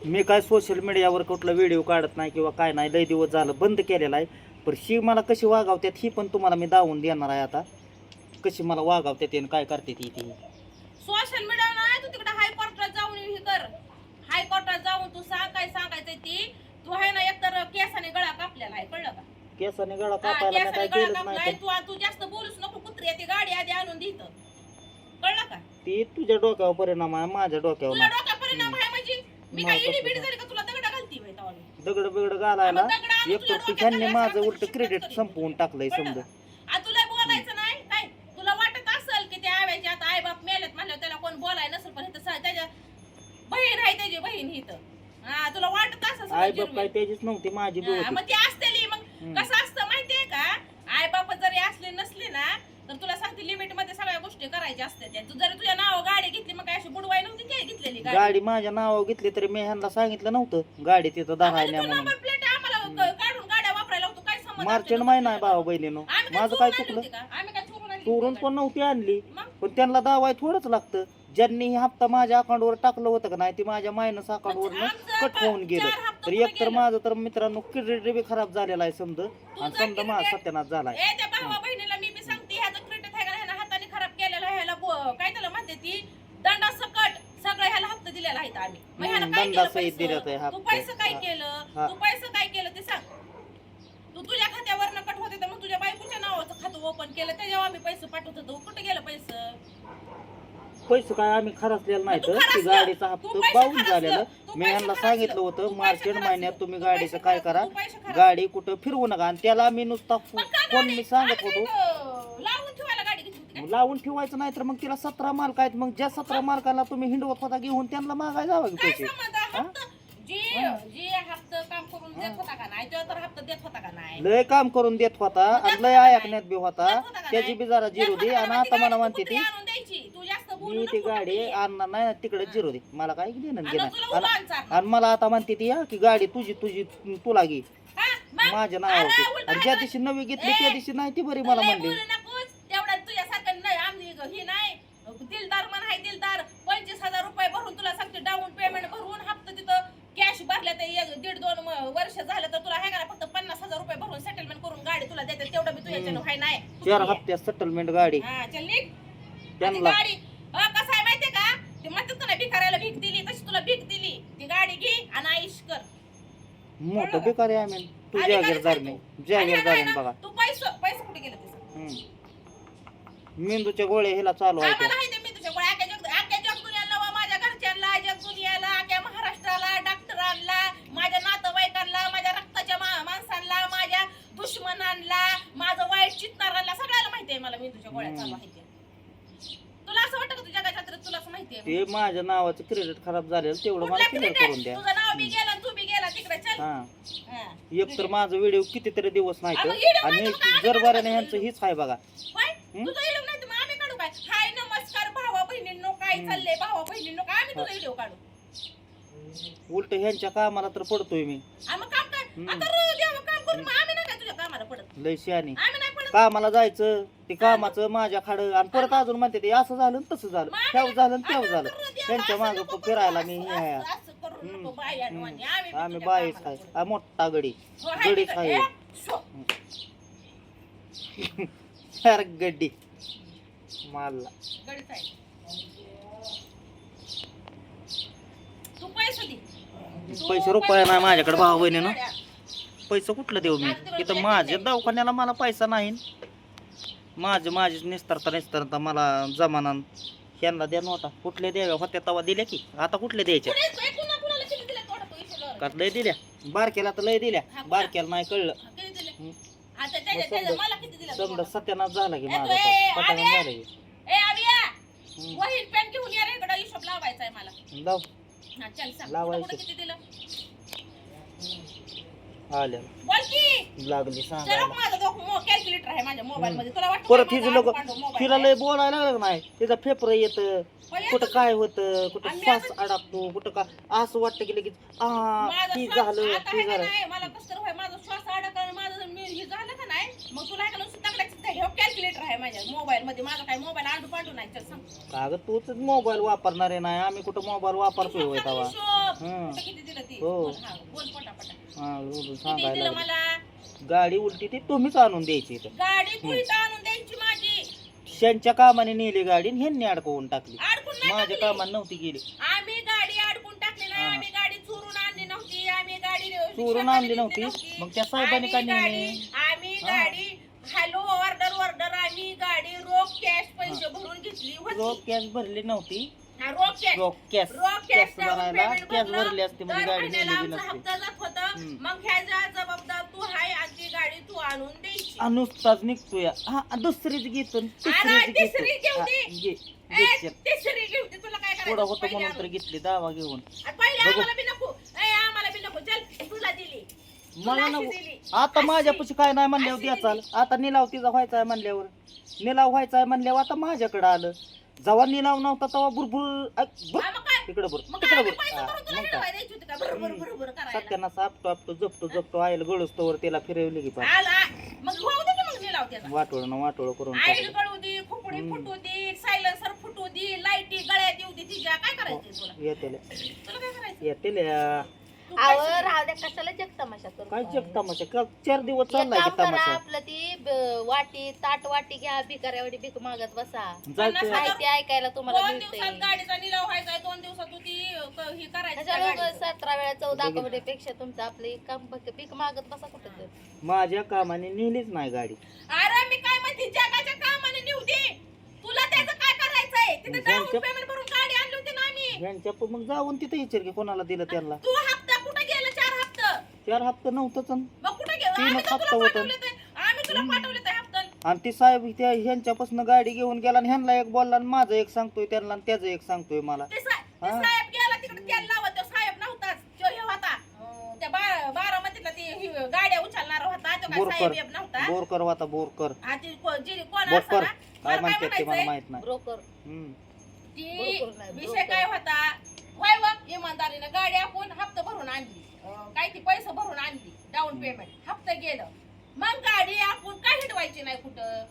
मी काय सोशल मीडियावर कुठला व्हिडिओ काढत नाही किंवा काय नाही, लय दिवस झालं बंद केलेला आहे. पण शी मला कशी वागावत्यात ही पण तुम्हाला मी दावून देणार आहे आता. कशी मला वागावत्यात आणि काय करते ती सोशल मीडिया नाही, तू तिकडे हायकोर्टात जाऊन हे कर. हायकोर्टात जाऊन तू सांग काय सांगायचंय ती. तू आहे ना एकतर केसाने गळा कापलेला आहे, कळलं का? केसाने गळा कापायला मी काय केलंच नाही. तू जास्त बोलूच नको. कुत्री ती गाडी आधी आणून देत, कळलं का? ती तुझ्या डोक्यावर परिणाम आहे, माझ्या डोक्यावर तुला नाही. डोक्यावर परिणाम आहे म्हणजे मी काय इडी बीडी झाली का तुला दगड घालती बाई तवा? दगड बिगड घालायला मग दगड आणून एक तुझ्या तर डोक्यात ह्यांनी घालायला माझं सांगतो, उलट शिकवत क्रेडिट कधी. संपवून टाकलंय कळलं समजा. का? आ तुला बोलायचं नाही काय? तुला वाटत असेल की ते आव्याचे आता आई बाप मेलेत म्हणल्यावर त्याला कोण बोलाय नसेल, पण इथं त्याच्या बहीण आहे, त्याची बहीण इथं. हा तुला वाटत असेल आई बाप काय त्याचीच नव्हती, माझी बी हा, होती. मग ती असतेली. मग कसं असतं माहितीये का? आई बाप जरी असले नसले ना तर तुला सांगते लिमिट मध्ये सगळ्या गोष्टी करायच्या असतात. तू जरी तुझ्या नाव गाडी घेतली मग काय अशी बुडवाय नव्हती काय घेतलेली गाडी माझ्या नावावर घेतली तरी मी ह्यांना सांगितलं नव्हतं गाडी तिथं धरायला म्हणून. नंबर प्लेट आम्हाला काढून गाड्या वापरायला होतो, काय संबंध? मार्चंट महिना आहे भावा बहिणीनो. माझं काय चुकलं? आम्ही काय चोरून आणली चोरून होती पण नव्हती आणली, मग? पण त्यांना दावाय थोडंच लागतं. ज्यांनी हे हप्ता माझ्या अकाउंटवर टाकलं होतं का नाही, ते माझ्या मायनस अकाउंटवर आमचं कट होऊन गेलं. 4 हप्ते तर पुढे एक तर गेलं. माझं तर मित्रांनो क्रेडिट बी खराब झालेला आहे समजा, आणि तुझं समजा माझा credit- सत्यानाश झालाय. ए त्या भावा बहिणीला मी सांगते ह्याचं क्रेडिट आहे का ह्यानं हाताने खराब केलेलं आहे, ह्याला काय त्याला म्हणते ती दंडा सकट सगळं ह्याला हप्ता दिलेला आहे आम्ही. मग ह्यानं काय केलं दंडासहित पैसे? दिलेत आहे तू हप्ते. पैसे काय हा. केलं? हा. तू पैसे काय केलं ते सांग. तू तुझ्या खात्यावर कट होते तर मग तुझ्या बायकोच्या नावाचं खातं ओपन केलं, त्याच्यावर आम्ही पैसे पाठवत होतो. कुठे गेलं पैसे? पैसे काय आम्ही खर्चलेलं नाही तू तर ती खर्चलं. गाडीचा तू हप्ता पैसे बावून खर्चलं. झालेलं. तू मी पैसे ह्यांना खर्चलं. सांगितलं तू होतं पैसे मार्केट खर्चलं. महिन्यात तुम्ही तू गाडीचं पैसे काय खर्चलं. करा, तू पैसे खर्चलं. गाडी कुठं फिरवू नका. आणि त्याला मी नुसता पण का कोण गाडी? मी सांगत आम्ही होतो काय लावून ठेवायला गाडी घेतली होती काय? लावून ठेवायचं नाही तर मग तिला 17 मालक आहेत. मग ज्या 17 मालकाला तुम्ही हिंडवत होता घेऊन त्यांना मागायला जावं की काय पैसे. संबंध? हप्ता जी हप्ता काम करून देत होता का नाही, तो तर हप्ता देत होता का नाही? लय काम करून देत होता आणि लय ऐकण्यात बी होता. त्याची बी जरा जिरो दे. आणि आता मला म्हणते ती आणून द्यायची. तू जास्त बोलू मी ती नको गाडी कुठेही. आणणार नाही तिकडे जिरो दे. मला काय घेणं आणि देणं. तुला उभा आणचा. आणि मला आता म्हणते ती या की गाडी तुझी तुझी तुला घे हा, मग? माझ्या अरे, नावावरती. उलटं आणि ज्या आहे. दिवशी नवी घेतली ए, त्या दिवशी नाही ती बरी तू मला लय म्हणली. बोलू नकोस. तेवढा तुझ्यासारखं नाही आम्ही ही नाही दिलदार म्हण आहे दिलदार. 25,000 रुपये भरून तुला सांगते डाऊन पेमेंट भरून हप्ता तिथं कॅश भरल्या तर 1.5-2 वर्ष झालं तर तुला आहे का फक्त 50,000 रुपये भरून सेटलमेंट करून गाडी तुला देते. तेवढं बी तुझ्याच्यानं आहे नाही. 4 हप्त्यात सेटलमेंट गाडी हा, चल निघ. त्यांना ती गाडी कसं आहे माहितीये का? ते म्हणतात ना भिकाऱ्याला भीक दिली तशी तुला भीक दिली. ती गाडी घे आणि आईश कर. मोठं बेकार आहे आम्ही. तू आणि जागीरदार गाडी नाही आणि जागीरदार ह्याला आहे बघा. तू पैसे कुठे गेले ते सांग. मेंदूच्या गोळ्या हिला चालू आहे आम्हाला आहे ते मी तुझ्या गोळ्या अख्ख्या जग दुनियाला वा, माझ्या घरच्यांना जग दुनियाला अख्ख्या महाराष्ट्राला डॉक्टरांना माझ्या नातेवाईकांना माझ्या रक्ताच्या माणसांना माझ्या दुश्मनांना माझं वाईट चित्तारांना सगळ्याला माहिती आहे मला मी तुझ्या गोळ्या चालू आहे ते. तुला असं वाटतं का तुझ्या जगात तुलाच माहिती आहे? ते माझ्या नावाचं क्रेडिट खराब झालेलं तेवढं मला कुठलं क्लिअर credit? करून द्या. तुझं नाव बी गेलं तू बी गेला तिकडे चल. हा हा. एक तर माझं व्हिडिओ कितीतरी दिवस नाही मग तर. video आणि नाही तर मग जर आम्ही बऱ्याने काढू ह्यांचं video. हीच आहे बघा. होय? तुझं व्हिडिओ नाही तर मग आम्ही काढू काय? हाय नमस्कार भावा बहिणींनो, काय चाललंय भावा बहिणींनो, काय आम्ही तुझा व्हिडिओ काढू? उलट ह्यांच्या कामाला तर पडतोय मी. आणि मग काम काय? आता रोज देवा काम करून मग आम्ही नाही काय तुझ्या कामाला पडत? लय शहाणी. आम्ही नाही पडत. कामाला जायचं ते कामाचं माझ्या खाड आणि परत अजून म्हणते ते असं झालं आणि तसं झालं, मग तेव्हा झालं आणि आता तेव्हा झालं. तर देवा त्यांच्या असं मागं नको फिरायला करू, मी असं- हे आहे. असं करू नको बायांनो आणि आम्ही बी आम्ही तुझ्या बाईच कामाला आहे. पडू. हा मोठा गडी हो, हाय गडीच तिकडे. आहे. ए, शो. अरे गड्डी मारला. गडीच आहे. तू पैसे दे. पैसे रुपये नाही माझ्याकडे भाऊ बहिणीनं. पैसे कुठलं देऊ मी? इथं माझ्या दवाखान्याला मला पैसा नाही. माझीच निस्तारता मला जमाना ह्यांना द्या नव्हता. कुठले द्याव्या होत्या तवा दिल्या की आता कुठले द्यायच्या? कुणाला किती दिले तेवढं पैसे लावा. का लय दिल्या? बारक्याला तर लय दिल्या, बारक्याला नाही कळलं. किती दिले? हं. आता त्याच्या मला किती दिले? समजा सत्यानाश झाला की ए, माझा ए, पटांगण आले. झालं की. ए आविया हं. वही पेन घेऊन या रे, इकडं हिशोब लावायचा आहे मला. लाव हा चल सांग. लावायचं. कुठं किती दिलं? आल्या बोल की. लागली चल सांगायला. माझा कॅल्क्युलेटर आहे माझ्या मोबाईल मध्ये. तुला वाटतं परत माझा हिचं लोक आडू-पाडू mobile तिला आहे? लय बोलायला लागलं नाही. तिचा फेफर येत हो, येतं. कुठं काय होतं, कुठं आणि श्वास आता- अडकतो, कुठं काय असं वाटतं की लगेच माझा ती श्वास झालं आता ती आहे का झालं. नाही, मला कसं तर होय, माझा श्वास अडकला, माझं जर हे झालं का नाही, मग तुला आहे का नुसतं टाकल्याचं हे कॅल्क्युलेटर आहे माझ्या मोबाईल मध्ये. माझा काय मोबाईल आडू पाडू नाही. चल सांग. अगं तूच मोबाईल वापरणारे नाही, आम्ही कुठं मोबाईल वापरतोय होय हिशोब तेव्हा. सांग, हिशोब. हं. कुठं किती दिलं ती हो. बोल, हा, बोल पटापटा. हा रोडून किती सांगायला दिलं लागले. मला गाडी उलटी ती तुम्हीच आणून द्यायची इथं. गाडी तू इथं आणून द्यायची माझी त्यांच्या कामाने नेली गाडी आणि ह्यांनी अडकवून टाकली. अडकून नाही माझ्या टाकली. कामाने नव्हती गेली. आम्ही गाडी अडकून टाकली नाही हा. आम्ही गाडी चोरून आणली नव्हती आम्ही गाडी चोरून आणली नव्हती. मग त्या साहेबांनी का नेली? आम्ही हा. गाडी हॅलो ऑर्डर आम्ही गाडी रोख कॅश पैसे भरून घेतली रोख होती कॅश भरली नव्हती. हा, रोख कॅश रोख कॅश रोख कॅश कॅश डाऊन भरायला पेमेंट कॅश भरलं. भरली असते म्हणजे दर गाडी महिन्याला नेली बी आमचा नसते. हप्ता जात होता हम्म. मग ह्याचा जबाबदार तू हाय आणि ती गाडी तू आणून द्यायची नुसताच निघतोय. हा दुसरीच घेतो अरे, तिसरीच तिसरी घेतो. घेऊ दे. हा, घे. ए, घे. तिसरी घेऊन तुला काय पुढं करायचं होतं पहिली म्हणून तर आणून. घेतली दावा घेऊन. आणि पहिले बघू. आम्हाला बी नको आम्हाला बी नको चल तुला दिली मला तुला नको. अशी दिली. आता अशी. माझ्यापाशी काय नाही म्हणल्यावर अशी द्या चाल. दिली. आता निलाव तिचा व्हायचा आहे म्हणल्यावर निलाव व्हायचा आहे म्हणल्यावर आता माझ्याकडे आलं. जेव्हा निलाव नव्हता तेव्हा बुरबुर हा, मग काय तिकडे बुर मग तिकडे आम्ही बुर पैसे हा, भरून तुला मग काय हिरवाई द्यायची होती का बरोबर करायला सत्याना सापटो आपटो जपतो जपतो आईल गळूस्तोवर त्याला फिरवली की पाय आला मग होऊ दे की मग निलाव त्याचा वाटोळ करून आईल टाकलं. गळू दे खुपडी हम्म. फुटू दे सायलेन्सर फुटू दे लाईटी गळ्यात येऊ दे तिच्या काय करायचं तुला येतेले तुला काय करायचं येतेले तू काय आवर शिकली? राहू द्या कशाला जग तमाशा करतो काय जग तमाशा 4 दिवस एक चाललाय की काम करा तमाशा आपलं ती वाटी ताट वाटी घ्या भिकाऱ्यावाडी भीक मागत बसा जायचं माहिती ऐकायला तुम्हाला 2 मिळतंय दिवसात गाडीचा निलाव व्हायचा 2 दिवसात तू ती ही करायची त्या कशाला उगाच गाडीचं. 17 वेळा 14 कवड्यापेक्षा तुमचं आपलं एक काम भीक मागत बसा कुठं तर. माझ्या कामाने नेलीच नाही गाडी. अरे मी काय म्हणते जगाच्या कामाने नेऊ दे तुला त्याचं काय करायचंय तिथे डाऊन ज्यांच्या- पेमेंट भरून गाडी आणली होती ना आम्ही ह्यांच्या मग जाऊन तिथे विचार की कोणाला दिलं त्यांना. तू हप्ता कुठे गेला 4 हप्ता 4 हप्ते नव्हतंच आणि. मग कुठे गेला तीनच आम्ही तर हप्ता तुला होतं. पाठवले ते आम्ही तुला पाठवले ते हप्ता आणि ती साहेब त्या ह्यांच्यापासून गाडी घेऊन गेला आणि ह्यांना एक बोलला आणि माझं एक सांगतोय त्यांना आणि त्याचं एक सांगतोय मला. ते हा. साहेब गेला तिकडे तेल लावत तो साहेब नव्हताच तो हे होता त्या बारामतीतला ती गाड्या उचलणार होता तो काय बोरकर साहेब येत नव्हता बोरकर वाता बोरकर हा ती कोण बोरकर असं काय म्हणतात ते मला माहित नाही. ब्रोकर हम्म. ती बरोबर नाही, विषय बरोबर. काय होता होय व इमानदारीनं गाडी आपण हप्ता भरून आणली काय ती पैसे भरून आणली डाऊन पेमेंट हप्ता गेलं मग गाडी आपण काय हिंडवायची नाही कुठं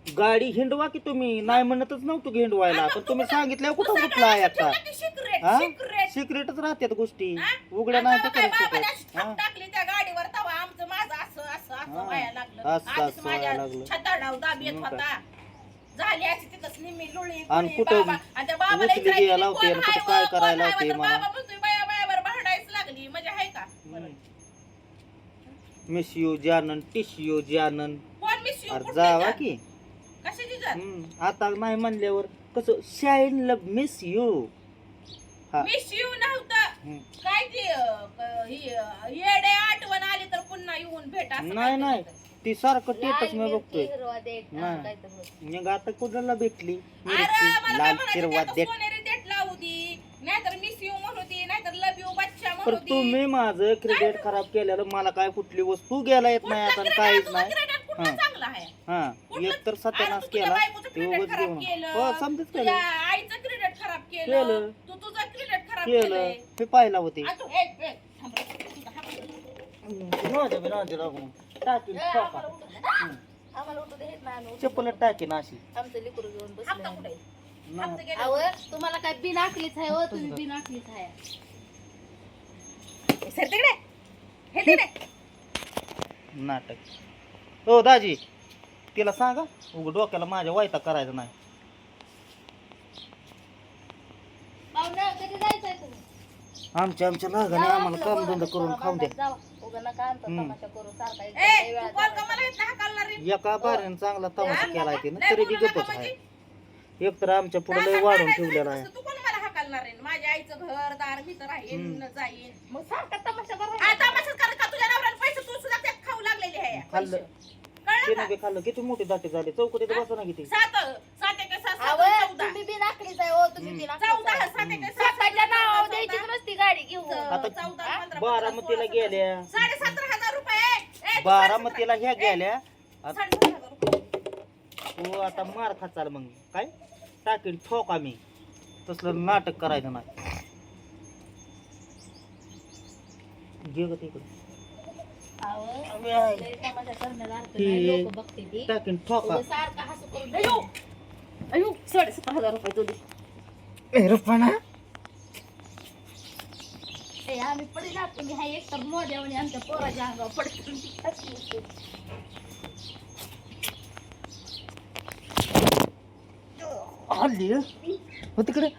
गाडी हिंडवा की तुम्ही नाही म्हणतच नव्हतं की हिंडवायला पण तुम्ही सांगितल्यावर कुठं कुठला आहे आता हा? सिक्रेट सिक्रेटच राहतात गोष्टी हा? उघड्या नाही तर काय करायचं बाबाने काय. अशी हा? ठप टाकली त्या गाडीवर तवा आमचं माझं असं असं हा. असं व्हायला लागलं असं आधीच असं व्हायला माझ्या लागलं. छताडाव दाब येत मग होता झाली अशी तिथंच निम्मी लुळी आणि गुळी कुठं बाबा. आणि त्या बाबाला उचली विचारायची घ्यायला कोण होती आणि हाय कुठं काय व, कोण करायला हाय व? होती तर मला. बाबा म्हणतोय बाया बायावर भांडायच लागली म्हणजे आहे का मिस यू जानन टिश यू जानन कोण मिस यू अरे जावा की कशाची जर आता नाही म्हणल्यावर कसं शाईन लव मिस यू हा मिस यू नव्हतं हम्म. काय ती येडे आठवण आली तर पुन्हा येऊन भेट असं नाही काहीतरी नाही होतं. ती सारखं लाल टेटस मी मिरची बघतोय हिरवा देठ नाही. काय तर होतं. मग आता कुणाला भेटली अरे मिरची मला काय लाल म्हणायचं हिरवा ते आता देठ सोनेरी देठ लावू दी नाहीतर मिस यू म्हणू दी नाहीतर लव यू बच्चा पण म्हणू दी तुम्ही माझं क्रेडिट खराब केलेलं मला काय कुठली वस्तू गेला येत नाही आता आणि काहीच नाही कुठलं हा. चांगलं आहे हा कुठलं- एक तर अरे सत्यानाश तू तुझ्या केला बायकोचं ते क्रेडिट उगाच खराब घेऊन केलं. हो समजत तुझ्या केलं आईचं क्रेडिट खराब केलं केलं. तू तुझं क्रेडिट खराब केलं केलंय हे पाहिला होते आ तू- ए, थांब रे. तुझा हात टाकीन ए, ठोका. आम्हाला उठू- आम्हाला उठू देत नाही आम्ही उठू चप्पल टाकीन अशी देत. आमचं लिकरू घेऊन हप्ता कुठे बसलं आहे? हप्ता गेला. आवर तुम्हाला काय बिन आखलीच आहे हो तुम्ही बिन आखलीच आहे हे सर तिकडे हे तिकडे नाटक हो दाजी तिला सांगा उग डोक्याला माझ्या वायता करायचा नाही पाहुणं कधी जायचंय तुम्ही आमच्या लागाने आम्हाला काम धंदा करून खाऊन द्या जावा उगा नका आणता हम्म. तमाशा करू सारखा ए इकडे तू वेळा कोण का जायचं. मला इथं हाकलणार रे? एका बाऱ्यानं चांगला तमाशा केलाय तिनं लय तरी बी बोलू नका गपच म्हणजे. आहे एक तर आमच्या पुढे लय काय वाढून सांगायचं ठेवलेला नाही आहे तसं. तू कोण मला हाकलणार रे? माझ्या आईचं घर दार मी तर राहीन हम्म. जाईन मग सारखा तमाशा बघा आता तसंच कर का तुझ्या नवऱ्याला पैसे तू सुद्धा त्यात खाऊ लागलेली आहे खाल्लं कळलं तिनं का? बी खाल्लं किती मोठी दाटे झाले चौकटीत बसा ना किती सात सात एके सात सात आवर चौदा तुम्ही बिन आखलीच आहे हो तुम्ही बिन चौदा आखलीच सात एके आहे. सात स्वतःच्या नावावर चौदा, द्यायची चौदा, नसती गाडी घेऊन आता चौदा, हा? पंधरा, बारामतीला पंधरा, सोळा, गेल्या 17,500 रुपये ए, तू बारामतीला ह्या गेल्या 17,500 रुपये. तू आता मार खाचाल मग काय टाकीन ठोक आम्ही तसलं नाटक करायचं नाही घे ग तिकडं आवर लय तमाशा करण्याला अर्थ नाही लोक बघते ती टाकीन ठोका उगा सारखं हसू करून अयो अयो 17,500 रुपये तुझे रुपयाना ए आम्ही पडे जातो मी हा एक तर मोड्यावणी आमच्या पोराच्या अंगावर पडतो हल्ली हो तिकडे